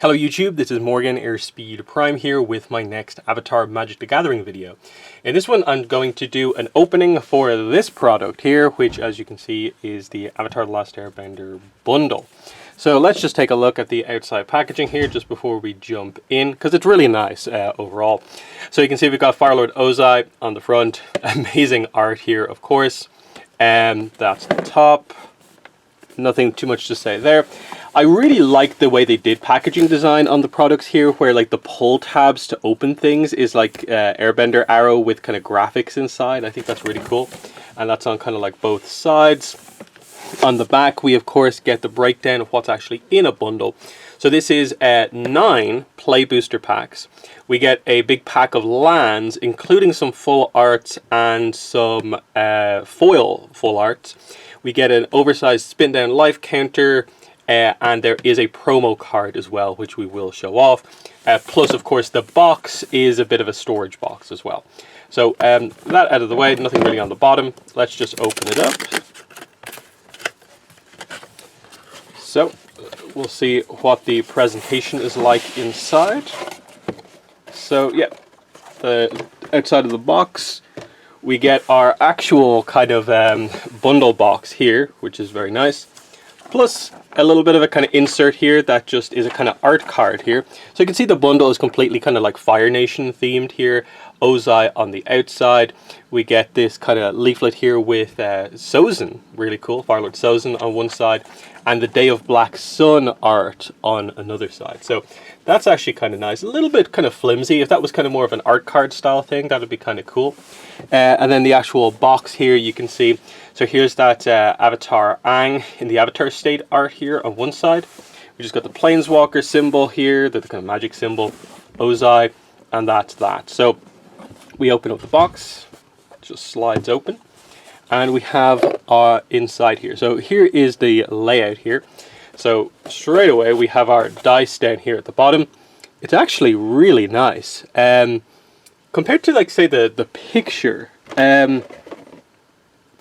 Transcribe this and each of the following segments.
Hello YouTube, this is Morgan Airspeed Prime here with my next Avatar Magic the Gathering video. In this one I'm going to do an opening for this product here, which as you can see is the Avatar The Last Airbender Bundle. So let's just take a look at the outside packaging here just before we jump in, because it's really nice overall. So you can see we've got Firelord Ozai on the front, amazing art here of course, and that's the top. Nothing too much to say there. I really like the way they did packaging design on the products here, where like the pull tabs to open things is like Airbender arrow with kind of graphics inside. I think that's really cool, and that's on kind of like both sides. On the back we of course get the breakdown of what's actually in a bundle. So this is 9 play booster packs. We get a big pack of lands, including some full arts and some foil full arts. We get an oversized spin down life counter, and there is a promo card as well, which we will show off. Plus, of course, the box is a bit of a storage box as well. So that out of the way, nothing really on the bottom. Let's just open it up. So we'll see what the presentation is like inside. So yeah, the outside of the box, we get our actual kind of bundle box here, which is very nice. Plus a little bit of a kind of insert here that just is a kind of art card here. So you can see the bundle is completely kind of like Fire Nation themed here. Ozai on the outside. We get this kind of leaflet here with Sozin, really cool, Firelord Sozin on one side, and the Day of Black Sun art on another side. So that's actually kind of nice. A little bit kind of flimsy. If that was kind of more of an art card style thing, that would be kind of cool. And then the actual box here, you can see. So here's that Avatar Aang in the Avatar state art here on one side. We just got the Planeswalker symbol here, the kind of magic symbol, Ozai, and that's that. So we open up the box, it just slides open, and we have our inside here. So here is the layout here. So straight away we have our dice down here at the bottom. It's actually really nice. Compared to like say the picture, the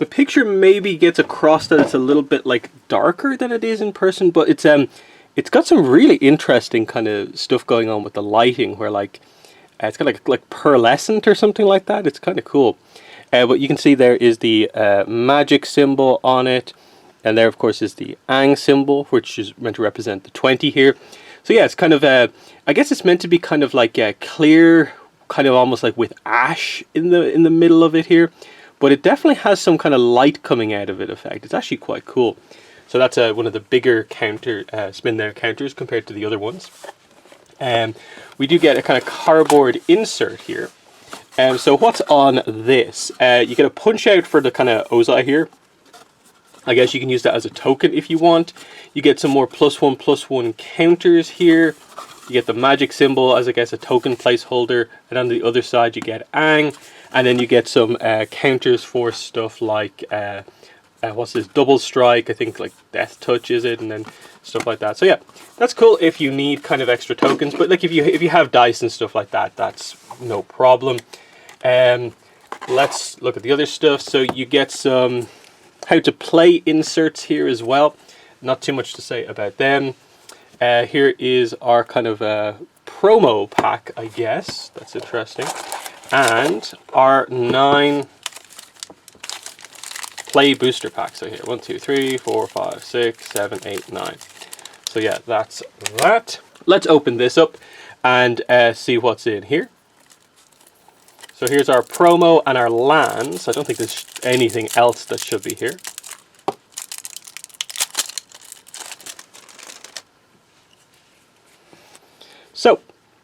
picture maybe gets across that it's a little bit like darker than it is in person, but it's got some really interesting kind of stuff going on with the lighting, where like it's got like pearlescent or something like that. It's kind of cool. But you can see there is the magic symbol on it, and there of course is the Aang symbol, which is meant to represent the 20 here. So yeah, it's kind of I guess it's meant to be kind of like clear, kind of almost like with ash in the middle of it here, but it definitely has some kind of light coming out of it effect. It's actually quite cool. So that's one of the bigger counter spin down counters compared to the other ones. We do get a kind of cardboard insert here. So what's on this? You get a punch out for the kind of Ozai here. I guess you can use that as a token if you want. You get some more +1/+1 counters here. You get the magic symbol as I guess a token placeholder, and on the other side you get Aang, and then you get some counters for stuff like what's this, double strike, I think like death touch is it, and then stuff like that. So yeah, that's cool if you need kind of extra tokens, but like if you have dice and stuff like that, that's no problem. Let's look at the other stuff. So you get some how to play inserts here as well. Not too much to say about them. Here is our kind of promo pack, I guess. That's interesting. And our 9 play booster packs. So here, 1, 2, 3, 4, 5, 6, 7, 8, 9. So yeah, that's that. Let's open this up and see what's in here. So here's our promo and our lands. I don't think there's anything else that should be here. So,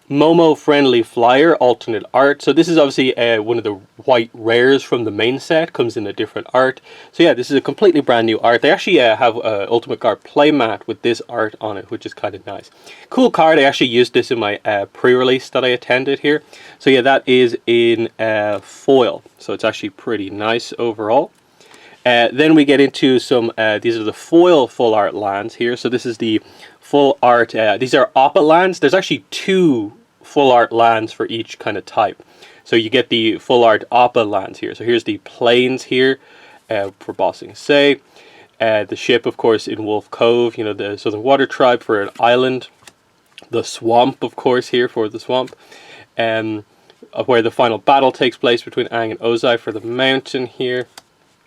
Momo Friendly Flyer, alternate art. So this is obviously one of the white rares from the main set, comes in a different art. So yeah, this is a completely brand new art. They actually have Ultimate Guard playmat with this art on it, which is kind of nice. Cool card. I actually used this in my pre-release that I attended here. So yeah, that is in foil. So it's actually pretty nice overall. Then we get into some, these are the foil full art lands here. So this is the full art, these are ATLA lands. There's actually 2 full art lands for each kind of type. So you get the full art ATLA lands here. So here's the plains here for Bossing Say. The ship, of course, in Wolf Cove, you know, the Southern Water Tribe for an island. The swamp, of course, here for the swamp. Where the final battle takes place between Aang and Ozai for the mountain here.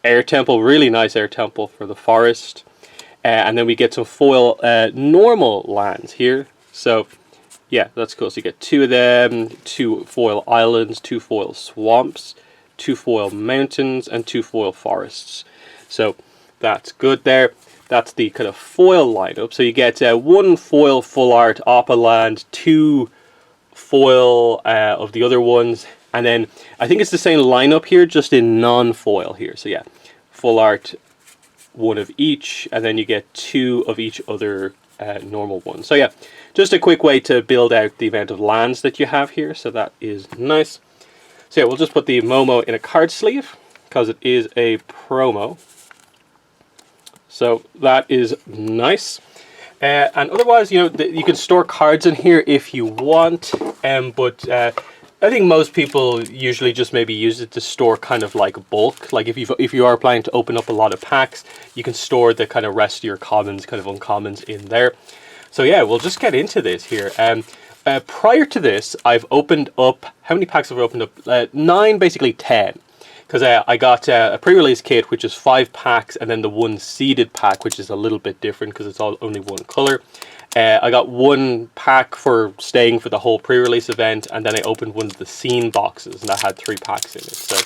Air temple, really nice air temple for the forest. And then we get some foil normal lands here. So yeah, that's cool. So you get 2 of them, 2 foil islands, 2 foil swamps, 2 foil mountains, and 2 foil forests. So that's good there. That's the kind of foil lineup. So you get 1 foil full art Appa land, 2 foil of the other ones, and then I think it's the same lineup here, just in non-foil here. So yeah, full art, 1 of each, and then you get 2 of each other normal one. So yeah, just a quick way to build out the amount of lands that you have here. So that is nice. So yeah, we'll just put the Momo in a card sleeve because it is a promo. So that is nice. And otherwise, you know, you can store cards in here if you want, but I think most people usually just maybe use it to store kind of like bulk. Like if you are planning to open up a lot of packs, you can store the kind of rest of your commons, kind of uncommons in there. So yeah, we'll just get into this here. Prior to this, I've opened up, how many packs have I opened up? 9, basically 10. Because I got a pre-release kit, which is 5 packs, and then the 1 seeded pack, which is a little bit different because it's only 1 color. I got 1 pack for staying for the whole pre-release event, and then I opened one of the scene boxes, and that had 3 packs in it. So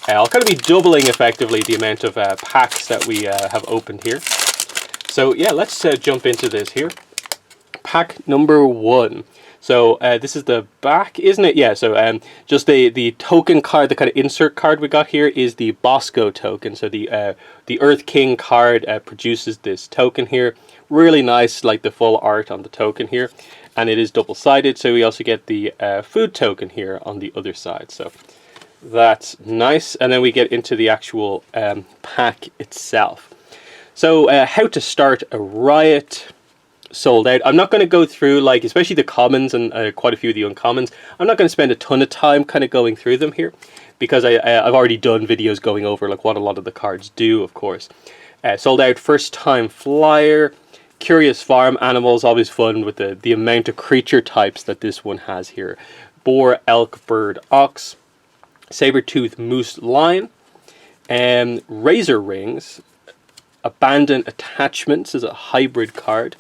I'll kind of be doubling effectively the amount of packs that we have opened here. So yeah, let's jump into this here. Pack number 1. So this is the back, isn't it? Yeah, so just the token card, the kind of insert card we got here is the Bosco token. So the Earth King card produces this token here. Really nice, like the full art on the token here. And it is double-sided, so we also get the food token here on the other side. So that's nice. And then we get into the actual pack itself. So how to start a riot. Sold out. I'm not going to go through, like, especially the commons and quite a few of the uncommons. I'm not going to spend a ton of time kind of going through them here because I've already done videos going over like what a lot of the cards do, of course. Sold out first time flyer. Curious farm animals, always fun with the amount of creature types that this one has here. Boar, elk, bird, ox. Saber-tooth, moose, lion. Razor rings. Abandoned attachments is a hybrid card.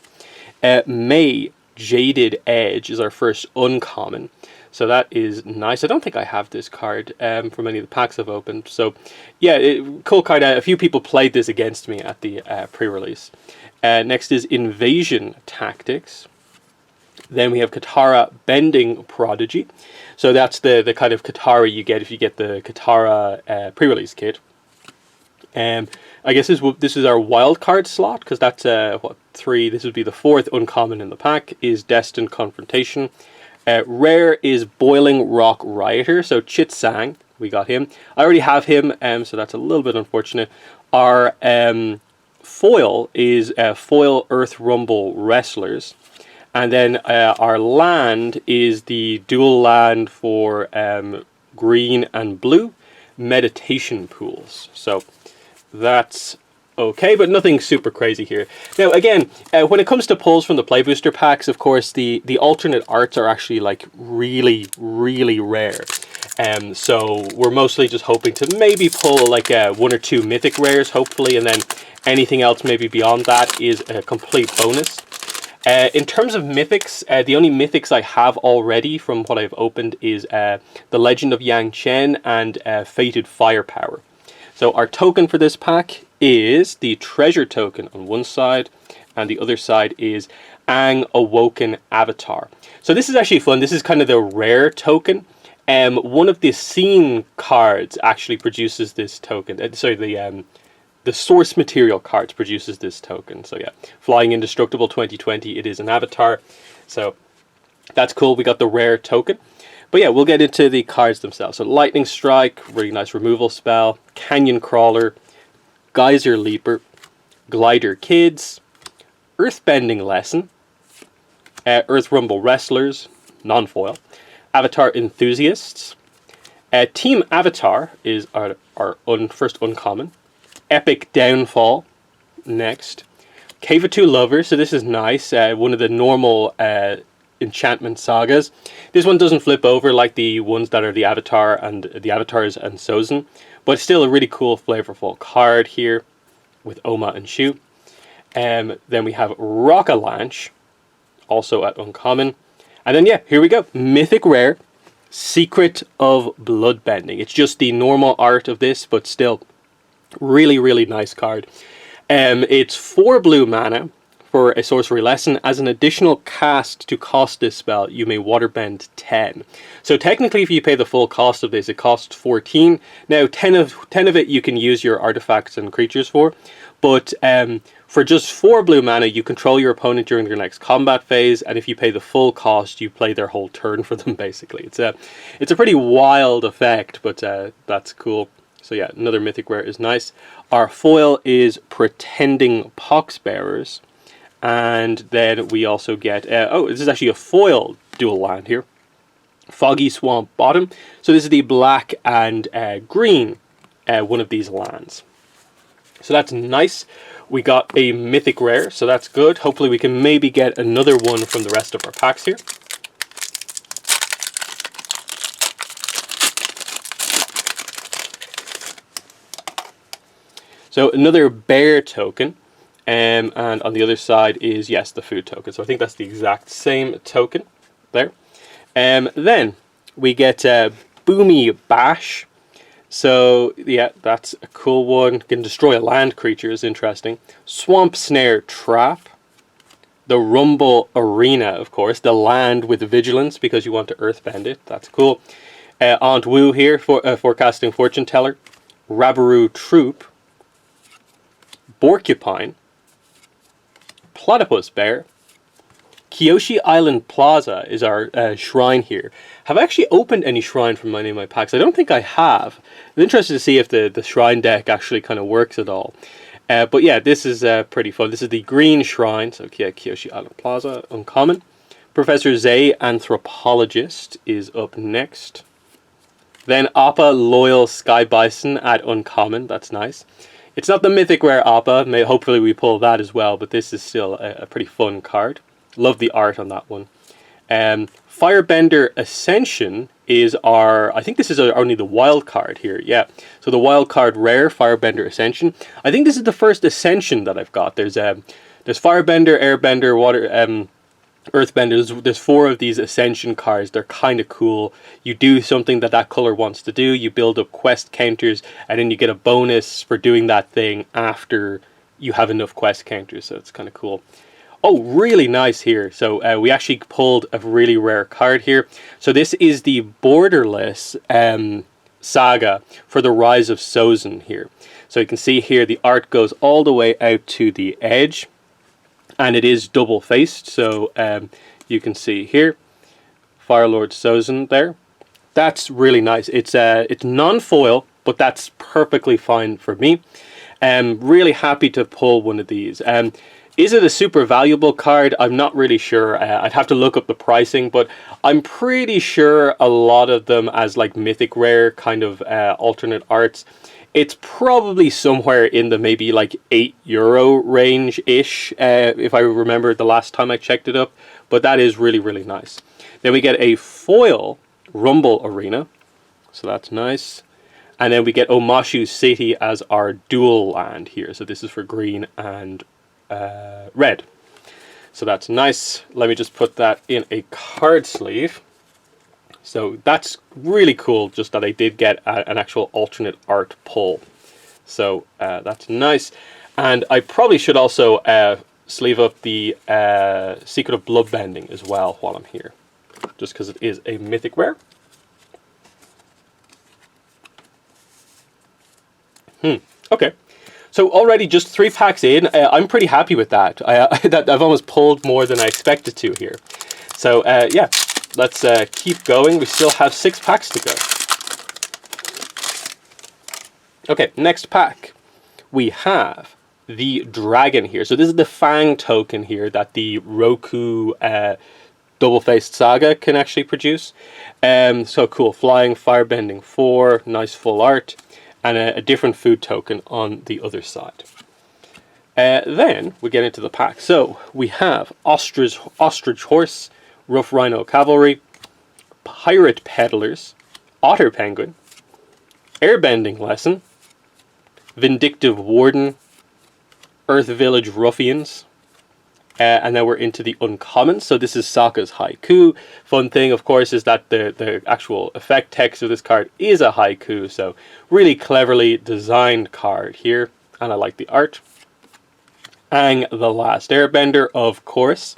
May, Jaded Edge is our first uncommon. So that is nice. I don't think I have this card from any of the packs I've opened. So yeah, cool card. A few people played this against me at the pre-release. Next is Invasion Tactics. Then we have Katara Bending Prodigy. So that's the kind of Katara you get if you get the Katara pre-release kit. I guess this is our wild card slot, because that's 3. This would be the 4th uncommon in the pack. Is Destined Confrontation. Rare is Boiling Rock Rioter. So Chit Sang, we got him. I already have him, so that's a little bit unfortunate. Our foil is Foil Earth Rumble Wrestlers, and then our land is the dual land for green and blue Meditation Pools. So that's okay, but nothing super crazy here. Now, again, when it comes to pulls from the Play Booster packs, of course, the alternate arts are actually like really, really rare. So we're mostly just hoping to maybe pull like 1 or 2 mythic rares, hopefully, and then anything else maybe beyond that is a complete bonus. In terms of mythics, the only mythics I have already from what I've opened is The Legend of Yang Chen and Fated Firepower. So our token for this pack is the treasure token on one side, and the other side is Aang Awoken Avatar. So this is actually fun. This is kind of the rare token. One of the scene cards actually produces this token. Sorry, the source material cards produces this token. So yeah, Flying Indestructible 2020, it is an avatar. So that's cool. We got the rare token. But yeah, we'll get into the cards themselves. So Lightning Strike, really nice removal spell. Canyon Crawler, Geyser Leaper, Glider Kids, Earthbending Lesson, Earth Rumble Wrestlers, non-foil, Avatar Enthusiasts, Team Avatar is our first uncommon, Epic Downfall, next, Cave of Two Lovers, so this is nice, one of the normal enchantment sagas. This one doesn't flip over like the ones that are the Avatar and the Avatars and Sozin, but still a really cool, flavorful card here with Oma and Shu. Then we have Rockalanche, also at uncommon. And then, yeah, here we go. Mythic Rare, Secret of Bloodbending. It's just the normal art of this, but still really, really nice card. It's 4 blue mana for a sorcery lesson. As an additional cast to cost this spell, you may waterbend 10. So technically, if you pay the full cost of this, it costs 14. Now, 10 of it you can use your artifacts and creatures for, but for just 4 blue mana, you control your opponent during their next combat phase, and if you pay the full cost, you play their whole turn for them, basically. It's a pretty wild effect, but that's cool. So yeah, another Mythic Rare is nice. Our foil is Pretending Poxbearers. And then we also get, this is actually a foil dual land here. Foggy Swamp Bottom. So this is the black and green one of these lands. So that's nice. We got a Mythic Rare, so that's good. Hopefully we can maybe get another one from the rest of our packs here. So another bear token. And on the other side is, yes, the food token. So I think that's the exact same token there. Then we get Boomy Bash. So, yeah, that's a cool one. Can destroy a land creature is interesting. Swamp Snare Trap. The Rumble Arena, of course. The land with vigilance because you want to earthbend it. That's cool. Aunt Wu here, Forecasting Fortune Teller. Rabaru Troop. Porcupine. Platypus Bear. Kyoshi Island Plaza is our shrine here. Have I actually opened any shrine from any of my packs? I don't think I have. I'm interested to see if the shrine deck actually kind of works at all. But yeah, this is pretty fun. This is the green shrine. So yeah, Kyoshi Island Plaza, uncommon. Professor Zay, Anthropologist, is up next. Then Appa Loyal Sky Bison at uncommon. That's nice. It's not the Mythic Rare Appa. Hopefully we pull that as well, but this is still a pretty fun card. Love the art on that one. Firebender Ascension is our... I think this is only the wild card here. Yeah, so the wild card rare, Firebender Ascension. I think this is the first Ascension that I've got. There's Firebender, Airbender, Water... Earthbenders. There's 4 of these Ascension cards. They're kind of cool. You do something that color wants to do. You build up quest counters, and then you get a bonus for doing that thing after you have enough quest counters. So it's kind of cool. Oh, really nice here. So we actually pulled a really rare card here. So this is the Borderless saga for the Rise of Sozin here. So you can see here the art goes all the way out to the edge. And it is double-faced, so you can see here, Firelord Sozin there. That's really nice. It's non-foil, but that's perfectly fine for me. Really happy to pull one of these. Is it a super valuable card? I'm not really sure. I'd have to look up the pricing, but I'm pretty sure a lot of them as like Mythic Rare kind of alternate arts. It's probably somewhere in the maybe like €8 range-ish, if I remember the last time I checked it up. But that is really, really nice. Then we get a foil Rumble Arena. So that's nice. And then we get Omashu City as our dual land here. So this is for green and red. So that's nice. Let me just put that in a card sleeve. So that's really cool, just that I did get an actual alternate art pull. So that's nice. And I probably should also sleeve up the Secret of Bloodbending as well while I'm here. Just because it is a Mythic Rare. Okay. So already just 3 packs in, I'm pretty happy with that. I've almost pulled more than I expected to here. So yeah. Let's keep going. We still have 6 packs to go. Okay, next pack. We have the dragon here. So this is the Fang token here that the Roku double-faced saga can actually produce. So cool. Flying, firebending 4, nice full art, and a different food token on the other side. Then we get into the pack. So we have Ostrich Horse, Rough Rhino Cavalry, Pirate Peddlers, Otter Penguin, Airbending Lesson, Vindictive Warden, Earth Village Ruffians, and then we're into the uncommons. So this is Sokka's haiku. Fun thing, of course, is that the actual effect text of this card is a haiku. So really cleverly designed card here, and I like the art. Aang the Last Airbender, of course.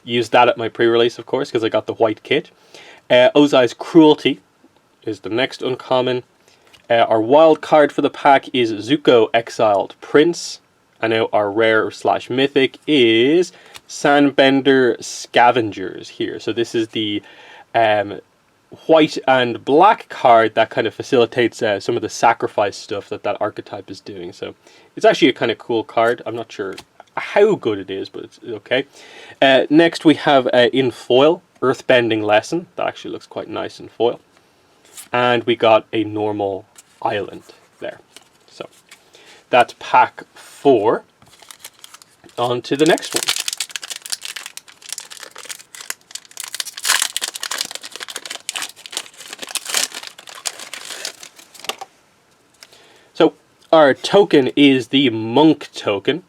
Used that at my pre-release, of course, because I got the white kit. Ozai's Cruelty is the next uncommon. Our wild card for the pack is Zuko Exiled Prince. And now our rare / mythic is Sandbender Scavengers here. So this is the white and black card that kind of facilitates some of the sacrifice stuff that archetype is doing. So it's actually a kind of cool card. I'm not sure how good it is, but it's okay. Next we have in foil, Earthbending Lesson. That actually looks quite nice in foil. And we got a normal island there. So that's pack 4. On to the next one. So our token is the Monk token.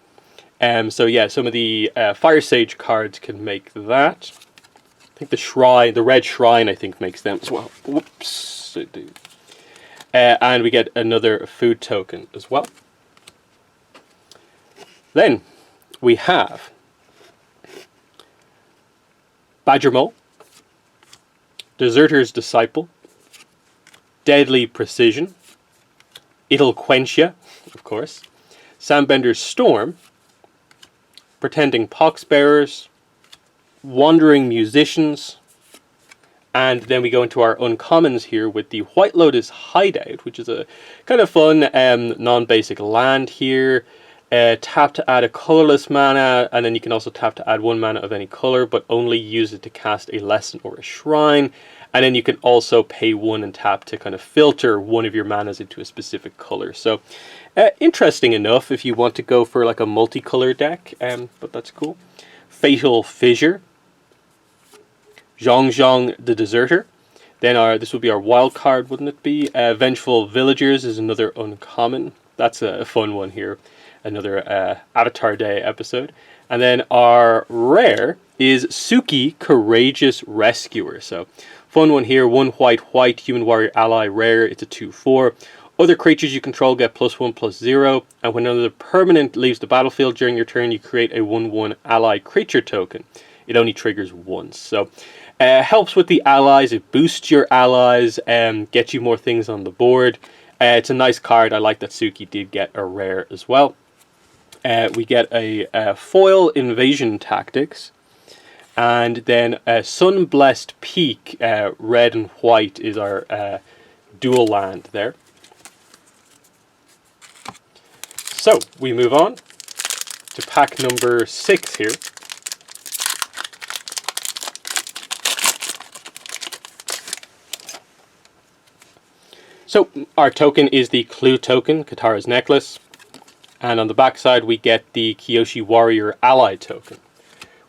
So yeah, some of the Fire Sage cards can make that. I think the Shrine, the Red Shrine, I think makes them as well. Whoops, I do. And we get another food token as well. Then we have Badger Mole, Deserter's Disciple, Deadly Precision, It'll Quench Ya, of course, Sandbender's Storm, Pretending Poxbearers, Wandering Musicians, and then we go into our uncommons here with the White Lotus Hideout, which is a kind of fun non-basic land here. Tap to add a colorless mana, and then you can also tap to add 1 mana of any color, but only use it to cast a lesson or a shrine. And then you can also pay 1 and tap to kind of filter one of your manas into a specific color. So interesting enough if you want to go for like a multicolor deck, but that's cool. Fatal Fissure, Zhong the Deserter. Then this would be our wild card, wouldn't it be? Vengeful Villagers is another uncommon. That's a fun one here. Another Avatar Day episode. And then our rare is Suki, Courageous Rescuer. So fun one here. 1 white, human warrior ally, rare. It's a 2/4. Other creatures you control get +1/+0. And when another permanent leaves the battlefield during your turn, you create a 1/1 ally creature token. It only triggers once. So helps with the allies. It boosts your allies and gets you more things on the board. It's a nice card. I like that Suki did get a rare as well. We get a foil Invasion Tactics, and then a Sun-Blessed Peak, red and white is our dual land there. So we move on to pack number 6 here. So our token is the Clue token, Katara's Necklace. And on the back side we get the Kyoshi Warrior Ally token,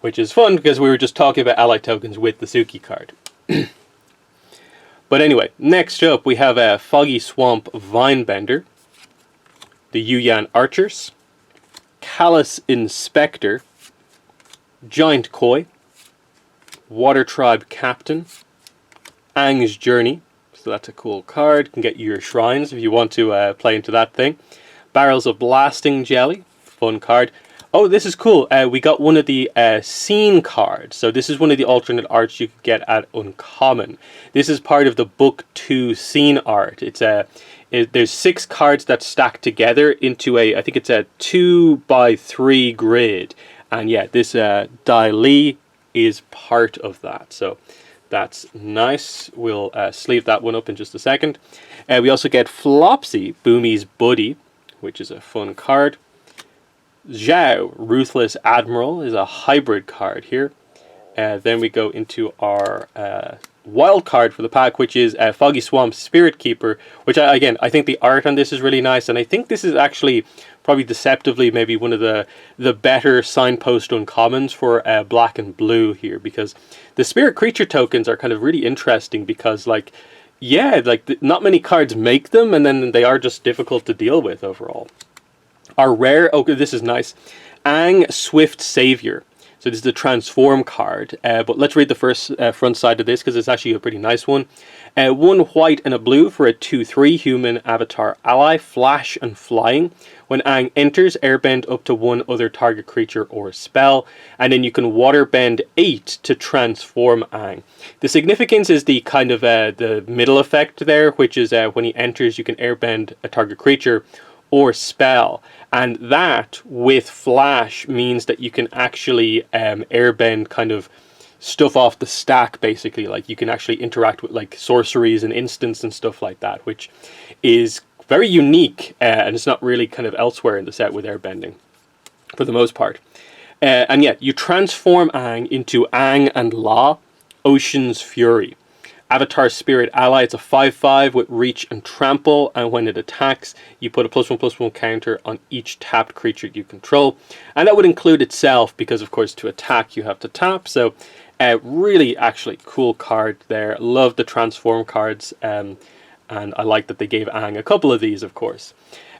which is fun because we were just talking about ally tokens with the Suki card. But anyway, next up we have a Foggy Swamp Vinebender, the Yuyan Archers, Callous Inspector, Giant Koi, Water Tribe Captain, Aang's Journey. So that's a cool card. Can get you your shrines if you want to play into that thing. Barrels of Blasting Jelly, fun card. Oh, this is cool. We got one of the scene cards. So this is one of the alternate arts you could get at Uncommon. This is part of the Book 2 scene art. There's 6 cards that stack together into I think it's a 2x3 grid. And yeah, this Dai Li is part of that. So that's nice. We'll sleeve that one up in just a second. We also get Flopsy, Boomy's Buddy, which is a fun card. Zhao, Ruthless Admiral, is a hybrid card here. Then we go into our wild card for the pack, which is Foggy Swamp Spirit Keeper, which I think the art on this is really nice, and I think this is actually probably deceptively maybe one of the better signpost uncommons for black and blue here, because the spirit creature tokens are kind of really interesting because, like, yeah, like not many cards make them, and then they are just difficult to deal with overall. Our rare, okay, this is nice, Aang Swift Savior. So this is the transform card, but let's read the first front side of this because it's actually a pretty nice one. 1 white and a blue for a 2/3 human avatar ally, flash and flying. When Aang enters, airbend up to 1 other target creature or spell, and then you can waterbend 8 to transform Aang. The significance is the kind of the middle effect there, which is when he enters, you can airbend a target creature or spell, and that with flash means that you can actually airbend kind of stuff off the stack, basically. Like you can actually interact with like sorceries and instants and stuff like that, which is very unique, and it's not really kind of elsewhere in the set with airbending for the most part. And yeah, you transform Aang into Aang and La, Ocean's Fury. Avatar Spirit Ally, it's a 5/5 with reach and trample, and when it attacks, you put a +1/+1 counter on each tapped creature you control. And that would include itself, because of course to attack you have to tap, so really actually cool card there. Love the transform cards, and I like that they gave Aang a couple of these, of course.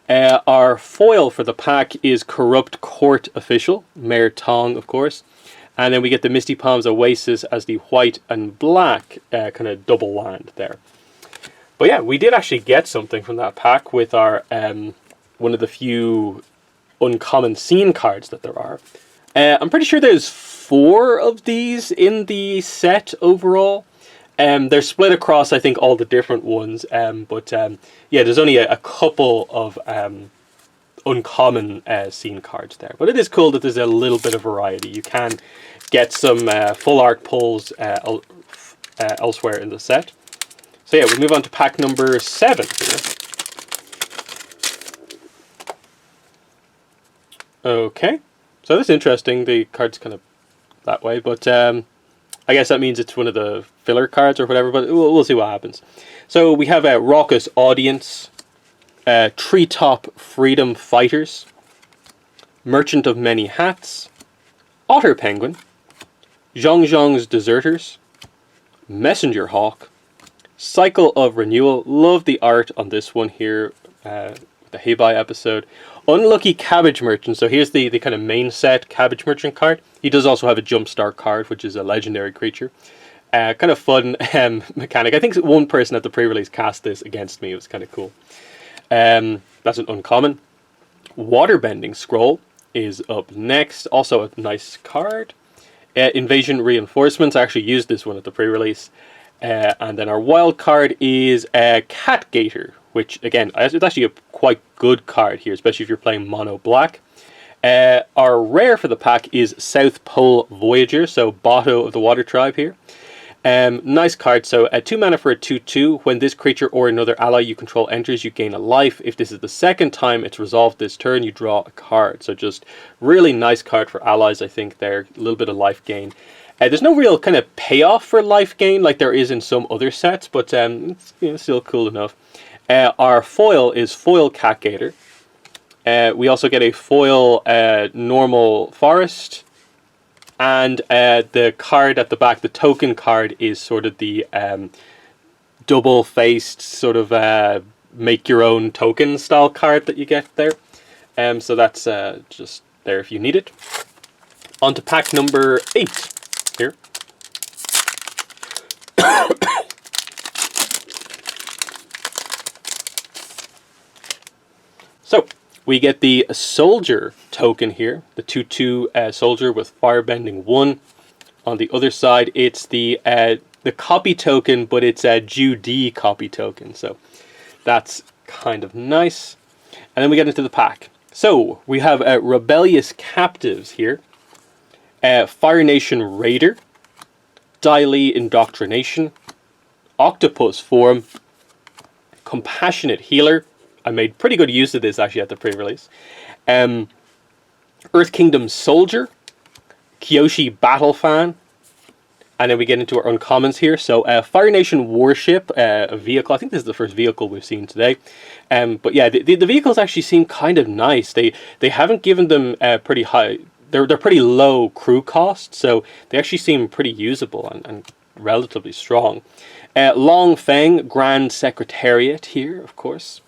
Our foil for the pack is Corrupt Court Official, Mayor Tong, of course. And then we get the Misty Palms Oasis as the white and black kind of double land there. But yeah, we did actually get something from that pack with our one of the few uncommon scene cards that there are. I'm pretty sure there's 4 of these in the set overall. They're split across, I think, all the different ones. But yeah, there's only a couple of uncommon scene cards there, but it is cool that there's a little bit of variety. You can get some full art pulls elsewhere in the set. So yeah, we'll move on to pack number 7 here. Okay, so that's interesting. The card's kind of that way, but I guess that means it's one of the filler cards or whatever, but we'll see what happens. So we have a Raucous Audience, Treetop Freedom Fighters, Merchant of Many Hats, Otter Penguin, Zhong Zhong's Deserters, Messenger Hawk, Cycle of Renewal. Love the art on this one here, the Heibai episode. Unlucky Cabbage Merchant. So here's the kind of main set Cabbage Merchant card. He does also have a Jumpstart card, which is a legendary creature. Kind of fun mechanic. I think one person at the pre-release cast this against me. It was kind of cool. That's an uncommon. Waterbending Scroll is up next. Also a nice card. Invasion Reinforcements. I actually used this one at the pre-release. And then our wild card is Cat Gator, which again, it's actually a quite good card here, especially if you're playing mono black. Our rare for the pack is South Pole Voyager, so Bato of the Water Tribe here. Nice card. So 2 mana for a 2/2. When this creature or another ally you control enters, you gain a life. If this is the second time it's resolved this turn, you draw a card. So just really nice card for allies, I think there. A little bit of life gain. There's no real kind of payoff for life gain like there is in some other sets, but it's still cool enough. Our foil is Foil Cat Gator. We also get a foil normal forest. And the card at the back, the token card, is sort of the double-faced sort of make your own token style card that you get there. So that's just there if you need it. On to pack number 8 here. So we get the Soldier token here, the 2/2 Soldier with Firebending 1. On the other side, it's the copy token, but it's a Judy copy token, so that's kind of nice. And then we get into the pack. So we have Rebellious Captives here, Fire Nation Raider, Dai Li Indoctrination, Octopus Form, Compassionate Healer. I made pretty good use of this actually at the pre-release. Earth Kingdom Soldier, Kyoshi Battle Fan, And then we get into our uncommons here. So Fire Nation Warship, a vehicle. I think this is the first vehicle we've seen today. But yeah, the vehicles actually seem kind of nice. They haven't given them pretty high. They're pretty low crew cost, so they actually seem pretty usable and relatively strong. Long Feng Grand Secretariat here, of course.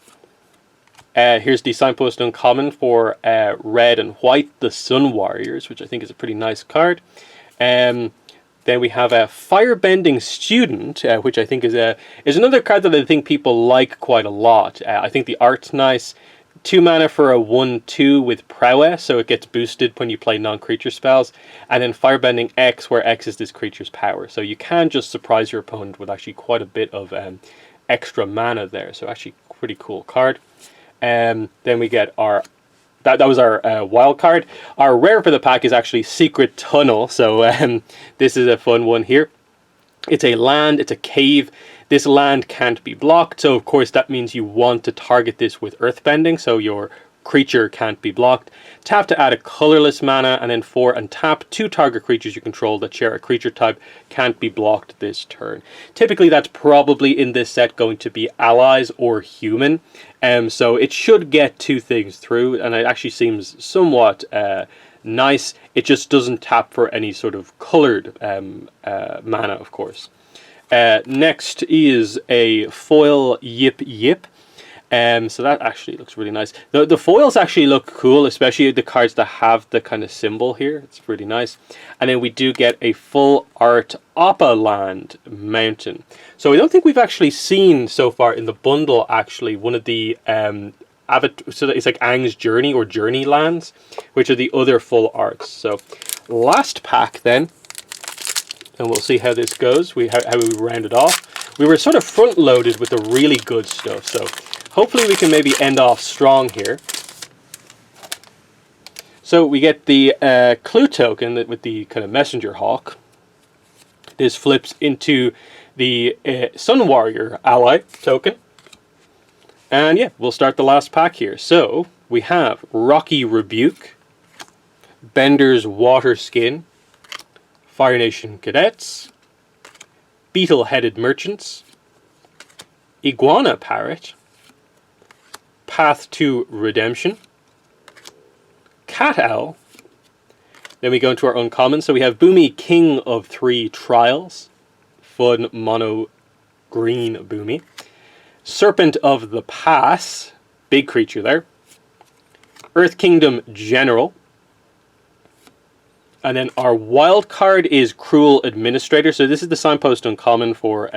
Here's the signpost uncommon for red and white, the Sun Warriors, which I think is a pretty nice card. Then we have a Firebending Student, which I think is another card that I think people like quite a lot. I think the art's nice. 2 mana for a 1/2 with prowess, so it gets boosted when you play non-creature spells. And then Firebending X, where X is this creature's power. So you can just surprise your opponent with actually quite a bit of extra mana there. So actually pretty cool card. Then we get our... That was our wild card. Our rare for the pack is actually Secret Tunnel. So this is a fun one here. It's a land, it's a cave. This land can't be blocked, so of course that means you want to target this with earthbending, so your creature can't be blocked. Tap to add a colorless mana, and then 4 and tap 2 target creatures you control that share a creature type can't be blocked this turn. Typically that's probably in this set going to be allies or human, so it should get 2 things through, and it actually seems somewhat nice. It just doesn't tap for any sort of colored mana, of course. Next is a foil Yip Yip. So that actually looks really nice. The foils actually look cool, especially the cards that have the kind of symbol here. It's really nice. And then we do get a full art Appa Land Mountain. So I don't think we've actually seen so far in the bundle actually one of the so it's like Aang's Journey or Journey lands, which are the other full arts. So last pack then, and we'll see how this goes. How we round it off. We were sort of front loaded with the really good stuff, so hopefully we can maybe end off strong here. So we get the clue token with the kind of messenger hawk. This flips into the Sun Warrior ally token. And yeah, we'll start the last pack here. So we have Rocky Rebuke, Bender's Water Skin, Fire Nation Cadets, Beetle-Headed Merchants, Iguana Parrot, Path to Redemption, Cat Owl. Then we go into our uncommon. So we have Boomy, King of 3 Trials, fun mono green Boomy. Serpent of the Pass, big creature there. Earth Kingdom General. And then our wild card is Cruel Administrator. So this is the signpost uncommon for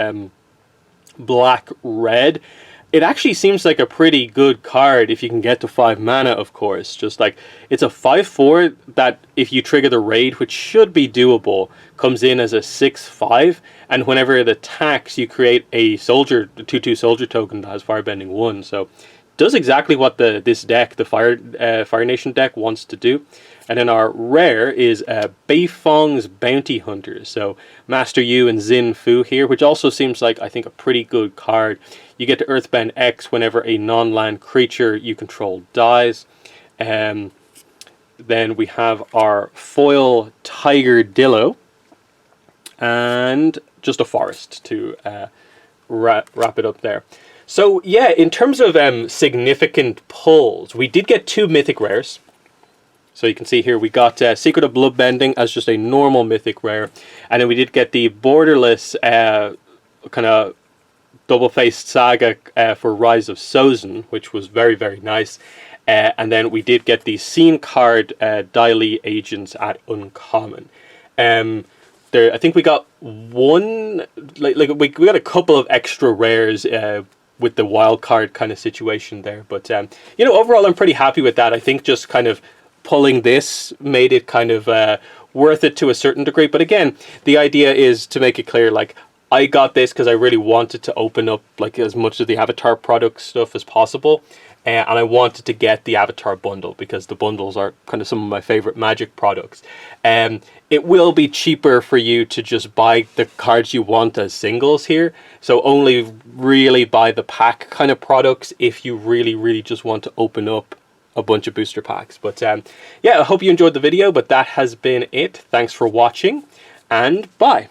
black-red. It actually seems like a pretty good card if you can get to 5 mana, of course. Just like, it's a 5/4 that if you trigger the raid, which should be doable, comes in as a 6/5, and whenever it attacks, you create a soldier, 2/2 soldier token that has Firebending 1. So does exactly what this deck, the Fire Nation deck, wants to do. And then our rare is Beifong's Bounty Hunters. So Master Yu and Xin Fu here, which also seems like, I think, a pretty good card. You get to Earthbend X whenever a non-land creature you control dies. Then we have our foil Tiger Dillo. And just a forest to wrap it up there. So yeah, in terms of significant pulls, we did get 2 mythic rares. So you can see here we got Secret of Bloodbending as just a normal mythic rare. And then we did get the borderless kind of double-faced saga for Rise of Sozin, which was very, very nice. And then we did get the scene card Daily Agents at uncommon. I think we got one, we got a couple of extra rares with the wild card kind of situation there. But, you know, overall I'm pretty happy with that. I think just kind of pulling this made it kind of worth it to a certain degree. But again, the idea is to make it clear, like, I got this because I really wanted to open up like as much of the Avatar product stuff as possible. And I wanted to get the Avatar bundle because the bundles are kind of some of my favorite Magic products. It will be cheaper for you to just buy the cards you want as singles here. So only really buy the pack kind of products if you really, really just want to open up a bunch of booster packs. But yeah, I hope you enjoyed the video, but that has been it. Thanks for watching, and bye.